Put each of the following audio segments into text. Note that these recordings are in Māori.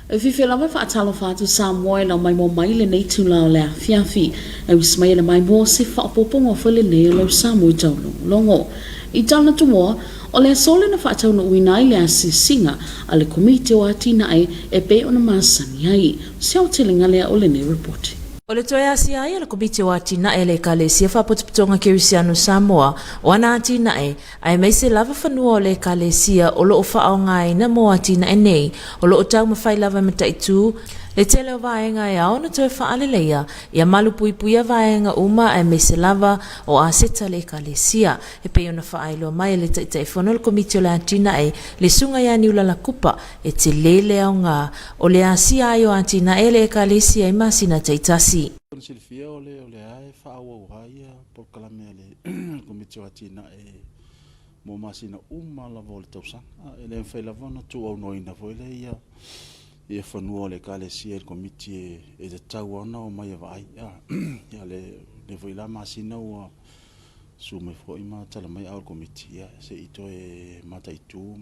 Fifi lava fa atalo fatu Samoa na mai mo mai le nei tula le fiafi e wismai le mai mo se fa popongo fole nei le Samoa taulo longo I tana tumoa o le sole na fa atau no uina ile asisinga ale komite o atina e pe ona masani ai se o telinga le o le nei report. O le toia si ai le komite o atina le kale si fa potpitonga Kirisiano Samoa o ana atina ai mai se lava fanua o le kale sia o lo fa o ngai na mo atina nei o lo tau mafai lava mata itu le tele vaenga e au na toe whaaleleia ia malu puipuia vaenga uma e me se lava o a seta le kalesia e pe ona whaailoa mai le taitai whono le komite o le atina le sunga ia niula la kupa e te lele au ngā o le asia ai o atina le kalesia I masina taitasi. Silfia o le ai whaau haia por kalame le komite o atina mo masina uma la vo le tausanga e le mwhai lavona tu au noina vo le ia e fanua le kalesia komiti e te tau ana o mai vai ia le foi la masina o su me foi ma tala mai au komiti ia se ito e mata itu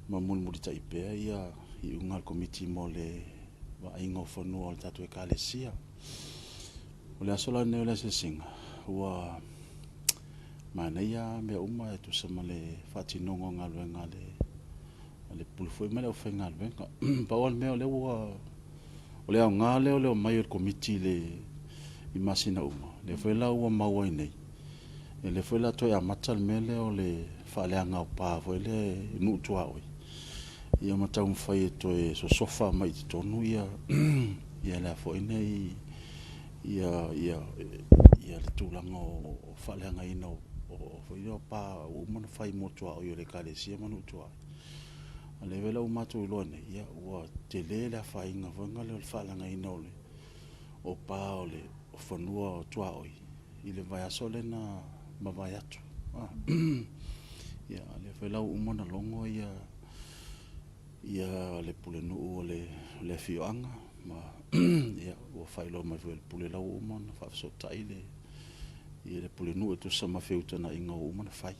ma mun muri tai pe ia I unga komiti mo le vai ngo fanua le tatu e kalesia o le asola ne le se singa wa mana ia me uma e tu sama le fatinongo ngaluenga le pulu foi mele o fengal venga pa o me o le nga le mai o komiti le imasina uma le foi la o mau nei e le foi la to ya matal mele o le faleanga o pa foi le nu tua oi ia mata un fai to e so sofa mai tonu ia la foi nei ia le tulanga o faleanga ino o foi o pa o mon fai mo tua o le kalesia manu tua ale vela o mato lo ne ia o te le la fainga vanga le falanga ino le o pa o le o fanua o tua oi ile vai asole na ma vai atu ia ale vela o mona longo ia le pule no le fioanga ma ia o failo ma vel pule la o mona fa so taile ia le pule no to sama feuta na inga o mona fai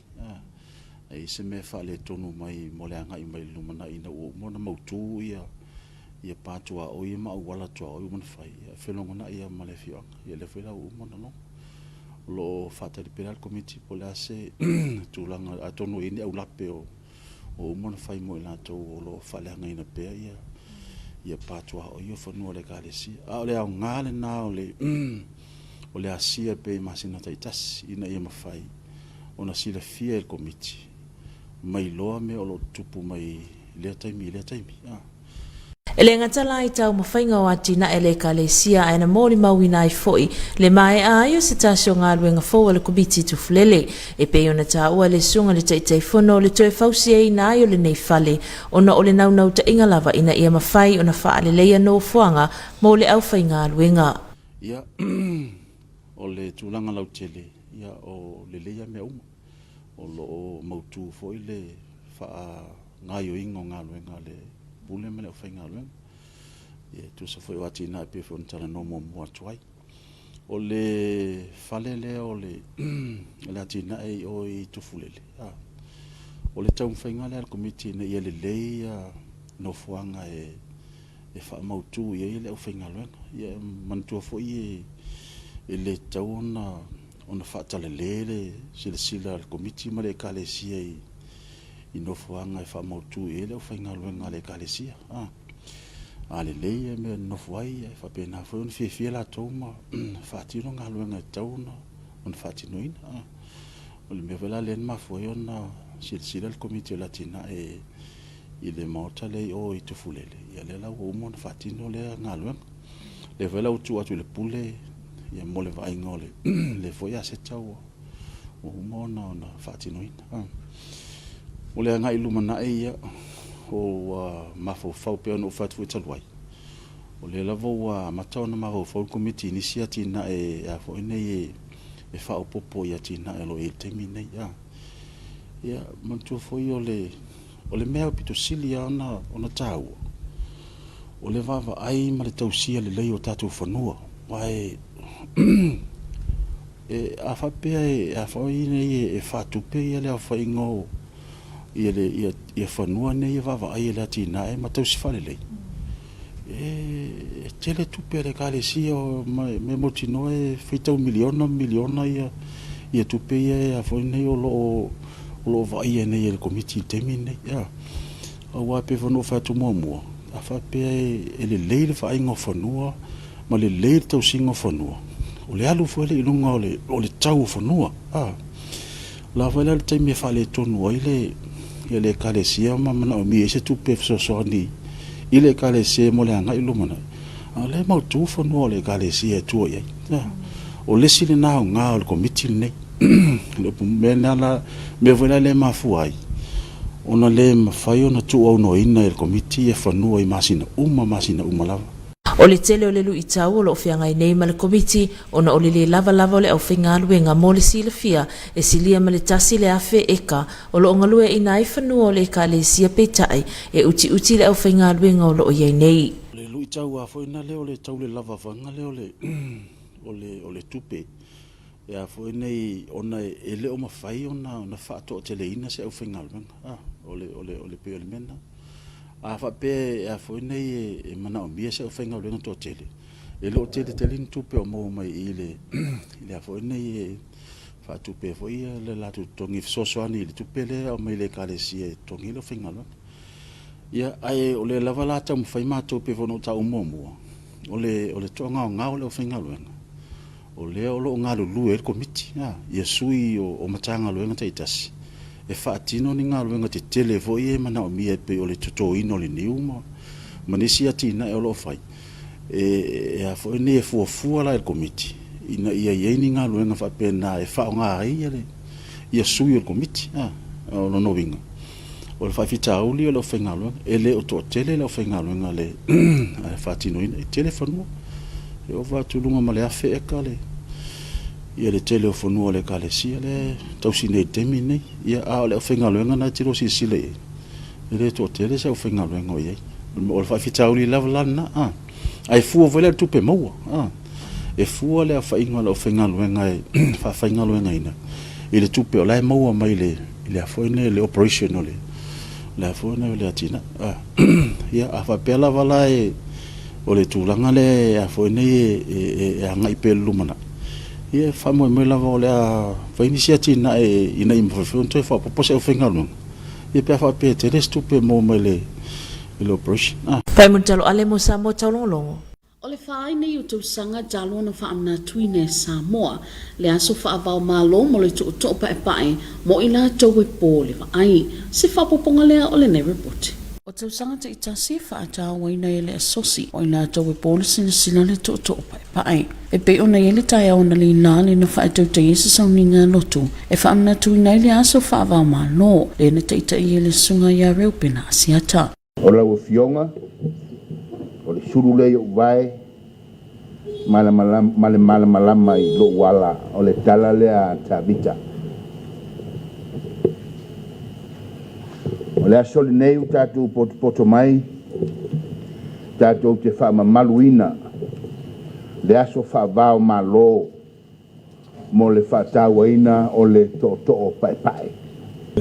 e se me fa le tonu mai moleanga I mai lumana ina o mona mautu ia patua o ia ma wala to o mona fai felonga ia malefio ia le fela o mona no lo fata di penal committee polase tulanga atonu ini au lape o mona fai mo ina to lo fale nga ina pe ia patua o ia fonu le galesi a le au ngale na o le asia pe masina taitas ina ia mafai ona sila fia committee mai loa me o lo tupu mai le taimi Ele ngatala I tau mawhainga o atina ele kalesia aina mōri mawina I foi le mai a aio se tasio ngā ruenga fōa le komiti tufulele e pe ona ta ua le sunga le taitai whono le toe fausi e ina aio le nei fale ona o le naunau ta inga lava ina ia mawhai ona wha le leia no fuanga mō le au whai ngā ruenga. Ia o le tūlanga lau tele ia o le leia mea uma o lo mautu foi le wha ngāio ingo ngā ruenga le pule mele o whai ngā ruenga tu sa foi wati na pe fo ntala no mo tuai o le falele o le la tina e o I tufulele o le tau whai ngā le komiti na ia le leia no fuanga e wha mautu ia le o whai ngā ruenga ia mantua foi e le tau ona wha tala lele sila le komiti ma le kalesia I no fuanga e wha mautu ia le o whai ngā ruenga le kalesia ale leia me no fuai e fa pena foi un fie la toma fatino ngaluenga tauna un fatino ina o le mevela len ma foi ona sila el comité latina e ile mota le o I tufulele ia le la o mon fatino le ngaluenga le vela utu atu le pule ia mole vai ngole le foi a setau o mona na fatino ina o le ngai lumana ia o mafo pe no fatu talwai o le lavo matona mafo committee initiative na a fo nei e fa o popo ia tina lo e termine ia mantu foi o le mea pito silia ona tau o le vava ai ma le tausia le lei o tatu fanua vai e a fa pe a fo nei e fa tu pe ia le fa ingo ia fanua nei vava ai la tina e matau si fale lei tele tupe le kalesia o me motino e feita miliona ia tupe ia foi nei o lo vai nei el committee temine ia o wa pe fono fa tu mo a fa pe ele leile fa ingo fonua ma le leile tau singo fonua o le alu foi le ilunga o le tau fonua la fa le te me fa le tonu ile kalesia ma mana o mi ese tupe so ni ile kalesia mo le anga ilumana le mau tu fonua le kalesia tu ia o le sile na nga o committee nei le mena la me vola le mafuai ona le mafai ona tu au no ina el committee e fanua I masina uma lava o le tele o le lu itau o lo fianga I nei ma le komiti ona o le lava o le au whinga aluenga mo le sila fia e silia ma le tasi le afe eka o lo ongalue I nai whanua o le ka le sia peitai e uti le au whinga aluenga o lo o iei nei le lu itau a foi na le o le tau le lava vanga le o le tupe ya foi nei ona ele o mafai ona fa to teleina se au whinga aluenga o le pe o le mena a fa pe a foi nei e mana o mia se o whenga o lenga to tele e lo tele tupe o mo mai ile a foi nei fa tupe foi le la tu tongi sosoani le tupe le o mai le kalesia tongi lo whenga lo ia ai o le lava la tam fai ma to pe vono ta o momo o le tonga o ngau le o whenga lo o le o lo ngalo lu e komiti ia sui o matanga lo ngata itasi e faatino ni ngalo nga te tele foi e mana o mia pe o le toto ino le niuma manisi atina e o lo fai e a foi ne fu la el committee ina ia ni ngalo nga fa pena e fa nga ia le ia sui el committee o no vinga o le fa fita uli o lo fengalo ele o to tele lo fengalo nga le faatino ina telefono e o va tu lunga male afe e kale ia le telefonu o le kalesia le tausine temi nei ia a le whengaluenga na tiro si sile le to tele se whengaluenga o iei o le whaifitauri lavalana ai fua vele tupe maua e fua le a whainga le whengaluenga e whaingaluenga ina i le tupe o lai maua mai le a whaine le operation o le a whaine o le atina ia a whapela vala o le tūlanga le a whaine e angai pelu mana ia famo me lava o le fa initiative ina I mfafionto fa popose o fengalu ia pe fa pe te restu pe mo mele le operation pai mo talo ale mo Samoa taulongo o le fai nei o tau sanga jalo na fa amna tuine Samoa le aso fa avao malo mo le to pa mo ila to we pole fa ai se fa poponga le o le nei report o tau sanga te itasi fa ata waina ele asosi o ila to we pole sina le to pa e pe ona ele tai ona le nani na fa to te isa sa ninga lotu e fa amna tuina le aso fa avao malo le na te ele sunga ya reu pena siata o la fionga o le suru le o vai malama I lo wala o le tala le a tabita o le asoli nei u tatu poto mai tatu te wha maluina le aso wha vao malo mo le wha tawaina o le to pai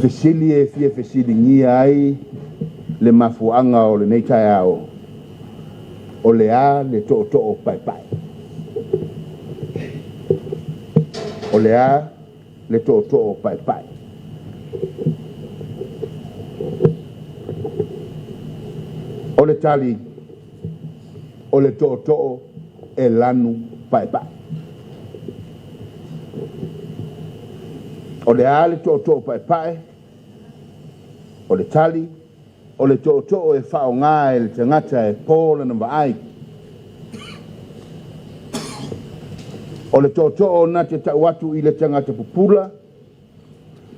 fesili e fia fesili ngia ai le mafuanga o le nei tai ao o le a le to pai o le a le to pai o le tali o le to e lanu pai o le a le to pai o le tali o le to e whaonga e le tangata e pōla na vaai. O le to na te tau atu I le tangata pupula,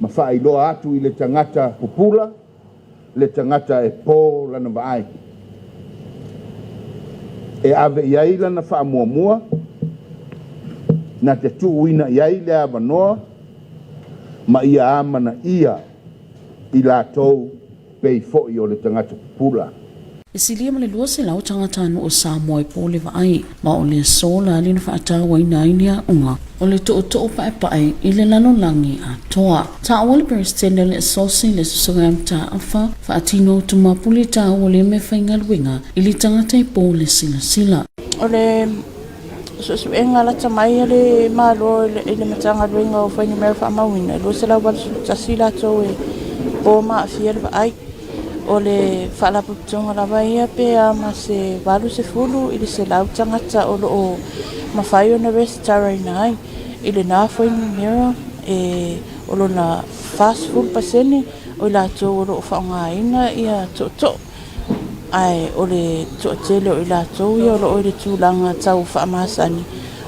ma whaailoa atu I le tangata pupula, le tangata e pōla na vaai. E ave iai lana wha mua, na te tuuina iai le avanoa, ma ia amana ia I la tau pei fo'i o le tangata pupula. Isilia male lua se lau tangata anu o Samoa po le vaai ma o le sola lina whaatawa ina inia unga o le to pae pae i le lano langi a toa. Ta o le peristene le sosi le susungam ta afa whaatino tumapuli ta o le me whaingaluinga i li tangata i po le sila. O le susuenga la tamai le malo i le matangaluinga o whainimera whaamawina. Lo se lau wala tasila to e po maa fia le vaai. O le whaalaputonga lawa ia pea ma se walu se fulu i le se lau tangata o loo mawhai o na restaura inai i le nāwhai ni mera o lo na fast food pasene o i lato o loo whaonga ina ia to ai o le tele o i lato ia o loo i le tūlanga tau whaamasani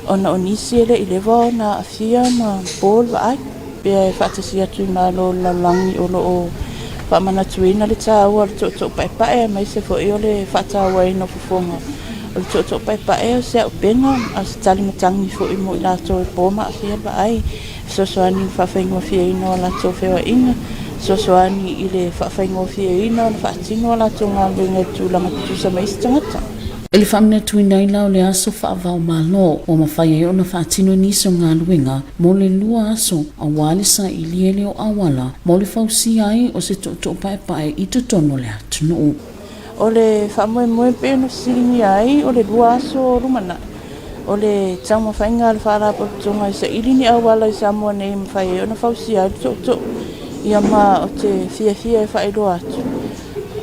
o na onisi ele i lewa na afia ma bol wa ai pea e whaatasi atu i malo lalangi o loo mana tuina le tāua le to pai pai mai se fo i le whatawa i no pufonga o le to pai pai o se au penga a se tali matangi fo i mo i lato e poma a fia ba ai sosoani whawhaingo fia ino la to fewa inga sosoani i le whawhaingo fia ino la whaatino la to ngā luenga tūlanga tusa mai se tangata. Ele whamina tuinai lau le aso whaavau malo o mawhai e o na whaatino niso ngā luenga mo le lua aso a wale sa i liele o awala mo le whausi ai o se to pae pae i tutono le atunu. O le whamoe pe no siringi ai o le lua aso rumana. O le tau mawhainga le whaarapotonga i sa irini awala i Samoa nei mawhai e o na whausi ai to ia ma o te fia e whaero atu.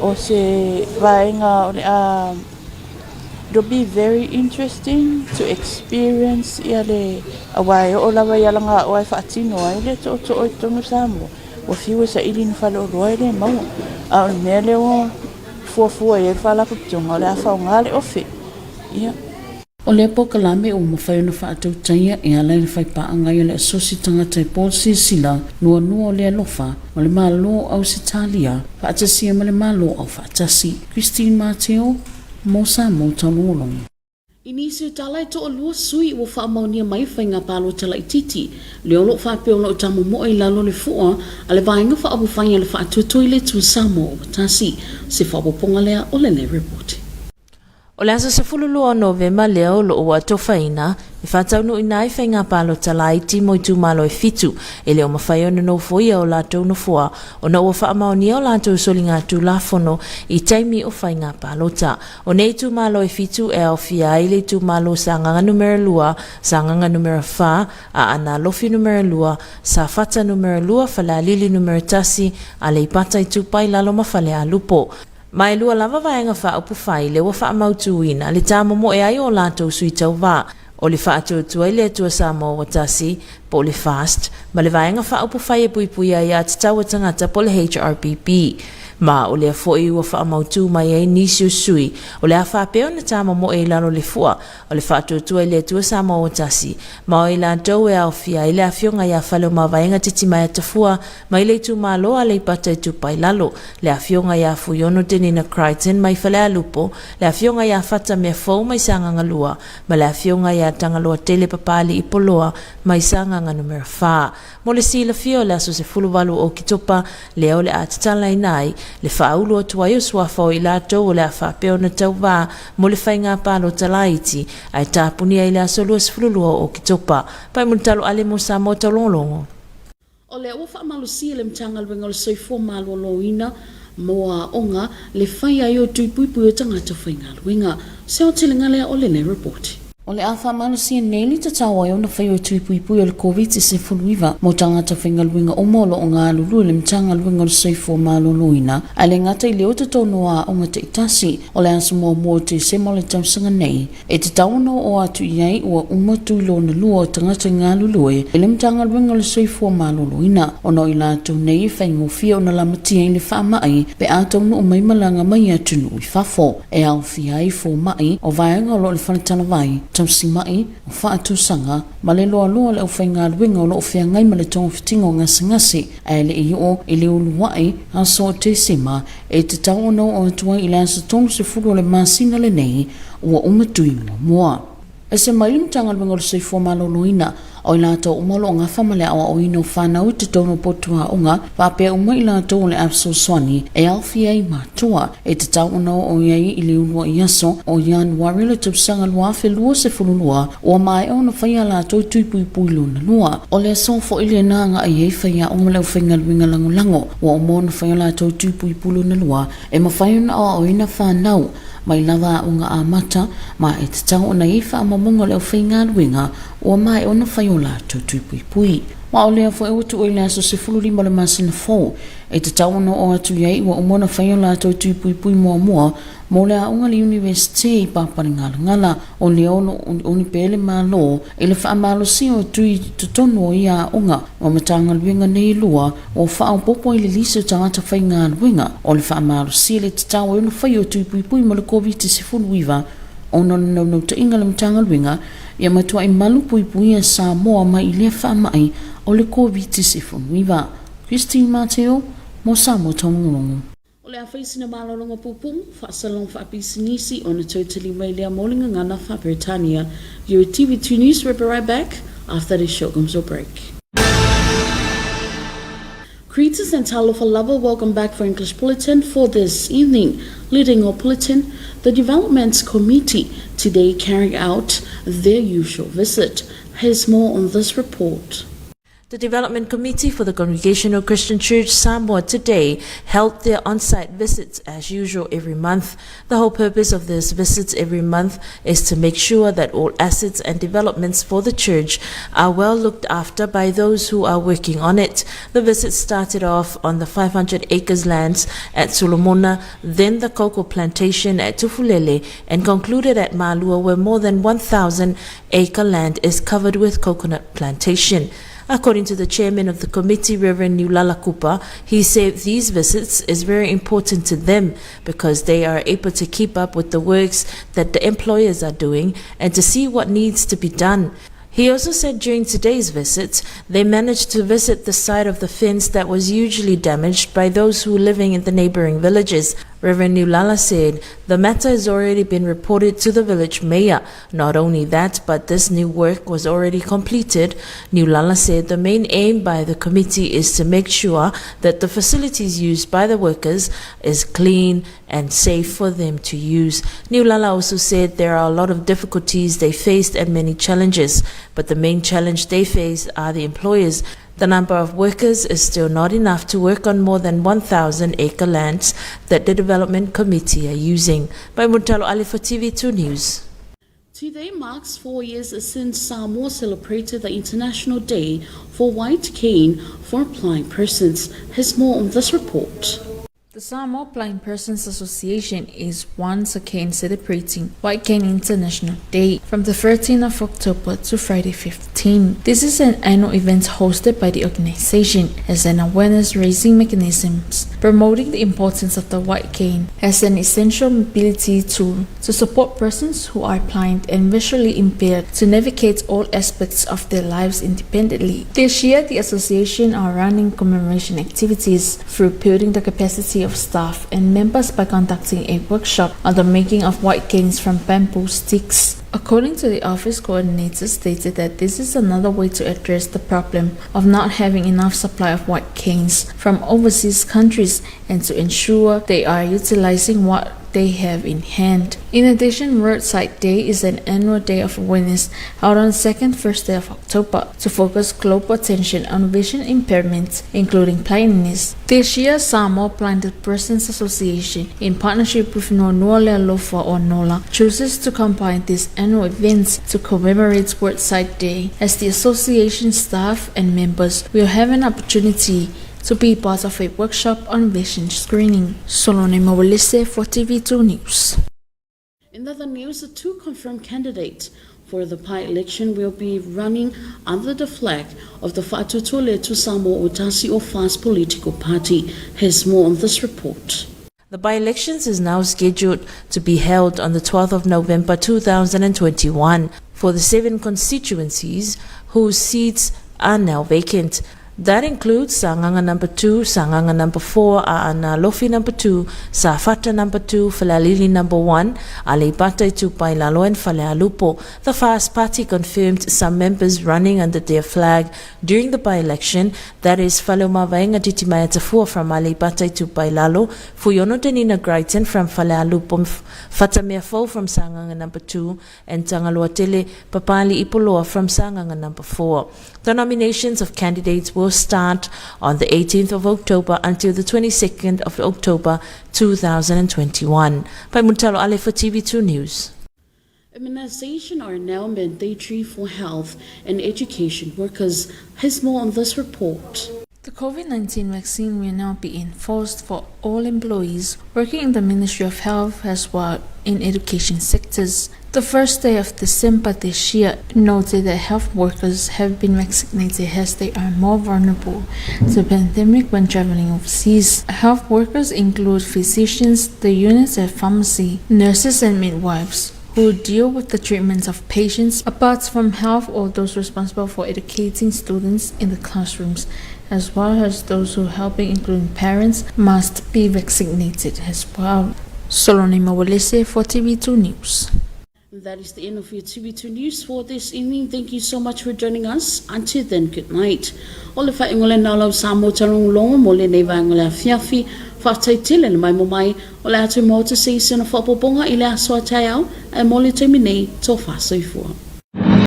O se vaenga o le a it'll be very interesting to experience le awai o lawa ia langa o ai whaatino ai le to o tonga Samoa o fiu sa ilini whale o roa le mau a o mea le o fuafua e whalaputonga o le a whaonga le ofe ia. O le pokalame o mawhai na whaatau taia e ala le whaipaanga i le asosi tangata i pōl sila nua o le alofa o le malo au se talia whaatasi ma le malo au whaatasi. Christine Mateo mo Samoa taulolong. Inisi talai to o lua sui o whaamaunia mai whainga Palota laititi. Leo lo whapeo lo tamu mo i lalo le fua a le vaenga whaabu whainga le whaatutui le tu Samoa o tasi. Se whapoponga lea o le report. O le asa se fululua o Novema leo lo o ato whaina, i whātau no ina i whainga Palota laiti mo i tūmalo e fitu, e leo mawhai o no foia o lātou no fua, o na ua whaamaonia o lātou soli ngā tū lafono i taimi o whainga Palota. O nei tūmalo e fitu e au fia i le tūmalo sa nganga numera lua, sa nganga numera wha, a ana lofi numera lua, sa whata numera lua, whalalili numera tasi, a le ipata i tūpai lalo mawhale a lupo. Mai lua lava vaenga wha upu whai le wa wha mautuina, le tā momo e ai o lātou sui tau wā. O le wha atu ai le atua Samoa o tasi, po le fast, ma le vaenga wha upu whai e pui pui ai a tau tangata po le HRPP. Ma o le foi ua wha mautu mai e nisi o sui, o le a wha peo na tā momo e lalo le fua, o le wha atu ai le atua Samoa o tasi, ma o i lātou e au fia i le a fionga i a whalo ma vaenga titi mai ata fua, ma i le tu ma loa le pata i tupai lalo, le a fionga i a fuyono teni na Crichton mai whale a lupo, le a fionga i a whata mea fau mai sanganga lua, ma le a fionga i a tangaloa tele papali i poloa mai sanganga numera wha. Mo le sila fio le aso se fuluwalu o kitopa, leo le a tatala inai, le whaaulu atua i o suafo i lātou o le a whapeo na tau wā mo le whainga Palota laiti ai tāpuni ai le aso luas fululua o kitopa. Pai multalo ale mo Samoa taulongolongo. O le ua whaamalusia le mtanga luenga le soifua malo loina moa onga le whai ai o tuipuipui o tangata whainga luenga. Se o tilinga lea o le report. O le awha malusia neli ta tawa i ona whai o tuipuipui o le COVID-19 mo tangata whainga luenga o molo o ngā lulu le mtanga luenga le soifua malo loina. A le ngata i leo te tono a o ngata itasi o le ansa mua te semo le tausanga nei. E te tawana o atu iai ua umatu ilo na lua o tangata ngā lulue e le mtanga luenga le soifua malo loina. O no i lātou nei whaingo fia o na lamatia i le whaamai pe ātou no o maimalanga mai atunu i whafo. E au fia i fo mai o vaenga o lo le whanatana vai. Tausi mai o whaatu sanga ma le loa le au whainga luenga o lo whea ngai ma le tonga whitingo ngasi e le i o i le uluwai a so te sema e te tau ono o atua i le asa tonu se furu o le masina le nei ua umatui mua. Ese mailim tangal bengol sei formalo loina o ila to umalo nga famale awa o ino whanau te tono potua unga pape uma ila to le apso swani e alfia i matua e te tau unao o iai ili unua iaso o ian warila tupsanga lua whelua se fululua o mai o na whaia la to tuipui puilu na lua o le so fo ili na nga i ei whaia o leo whainga luinga lango o mo na whaia la to tuipui puilu na lua e ma whaiuna o ina whanau mai lava unga a mata ma e te tau ona ifa ama mongo leo whainga luinga o mai ona whaiola to tuipui pui. Ma o lea fo e utu o ilea so se fuluri ma le masina fo e te tau ona o atu iai ua umona whaiola to tuipui pui mua mo lea unga li universite i papari ngala o lea oni pele ma lo e le wha amalo si o tui tutono ia unga o matanga luinga nei lua o wha o popo i le liso tangata whainga luinga o le wha amalo si le te tau ona whaio tuipui pui ma le COVID-19 ono no te inga le matanga luinga ia matua i malu pui a Samoa mai i lea wha mai o le COVID-19. Christine Mateo, mo Samoa Tongongongo. O le awhaisina malolonga pupung, whaasalong whaapisinisi o na totally mai lea molinga ngana wha Britannia. Your TV2 News, we'll be right back after this short commercial break. Greetings and talofa lava, welcome back for English Bulletin for this evening. Leading our bulletin, the Development Committee today carrying out their usual visit. Here's more on this report. The Development Committee for the Congregational Christian Church Samoa today held their on-site visits as usual every month. The whole purpose of this visits every month is to make sure that all assets and developments for the church are well looked after by those who are working on it. The visit started off on the 500 acres lands at Solomona, then the cocoa plantation at Tufulele, and concluded at Malua, where more than 1,000 acre land is covered with coconut plantation. According to the chairman of the committee, Reverend Niulala Kupa, he said these visits is very important to them because they are able to keep up with the works that the employers are doing and to see what needs to be done. He also said during today's visit, they managed to visit the site of the fence that was hugely damaged by those who were living in the neighboring villages. Reverend Niulala said the matter has already been reported to the village mayor. Not only that, but this new work was already completed. Niulala said the main aim by the committee is to make sure that the facilities used by the workers is clean and safe for them to use. Niulala also said there are a lot of difficulties they faced and many challenges, but the main challenge they face are the employers. The number of workers is still not enough to work on more than 1,000 acre lands that the Development Committee are using. By Mutalo Ali for TV2 News. Today marks 4 years since Samoa celebrated the International Day for White Cane for Blind Persons. Here's more on this report. The Samoa Blind Persons Association is once again celebrating White Cane International Day from the 13th of October to Friday 15. This is an annual event hosted by the organization as an awareness-raising mechanism promoting the importance of the white cane as an essential mobility tool to support persons who are blind and visually impaired to navigate all aspects of their lives independently. This year, the association are running commemoration activities through building the capacity of staff and members by conducting a workshop on the making of white canes from bamboo sticks. According to the office coordinator, stated that this is another way to address the problem of not having enough supply of white canes from overseas countries and to ensure they are utilizing what they have in hand. In addition, Roadside Day is an annual day of awareness held on the second Thursday of October to focus global attention on vision impairments, including blindness. This year, Samoa Blind Persons Association, in partnership with Nonualea Lofa or NOLA, chooses to combine these annual events to commemorate Roadside Day, as the association staff and members will have an opportunity to be part of a workshop on vision screening. Solone Mawalise for TV2 News. In other news, the two confirmed candidates for the by-election will be running under the flag of the Faalauiloa Samoa Utasi or FAST political party. Here's more on this report. The by-elections is now scheduled to be held on the 12th of November 2021 for the 7 constituencies whose seats are now vacant. That includes Sanganga number 2, Sanganga number 4, Aana Lofi number 2, Safata number 2, Falalili number 1, Alipata tu Pailalo and Falealupo. The Fast Party confirmed some members running under their flag during the by-election, that is Faloma Vaenga Titimayatafua from Alipata tu Pailalo, Fuyono Denina Grighton from Falealupo, Fatamia Fo from Sanganga number 2, and Tangaluatele Papali Ipoloa from Sanganga number 4. The nominations of candidates will start on the 18th of October until the 22nd of October 2021. By Muntalo Ale for TV2 News. Immunization are now mandatory for health and education workers. Here's more on this report. The COVID-19 vaccine will now be enforced for all employees working in the Ministry of Health as well in education sectors. The first day of December this year noted that health workers have been vaccinated as they are more vulnerable to the pandemic when traveling overseas. Health workers include physicians, the units at pharmacy, nurses and midwives who deal with the treatment of patients apart from health or those responsible for educating students in the classrooms, as well as those who helping including parents must be vaccinated as well. Soloni Mawalese for TV2 News. That is the end of your TV2 News for this evening. Thank you so much for joining us. Until then, good night. Ole fa ingole na lau Samoa tarong longa mole nei va ingole fiafi fa taitile mai mo mai ole atu mo te season of football bonga ile aso atayao e mole te minei to fa soifua.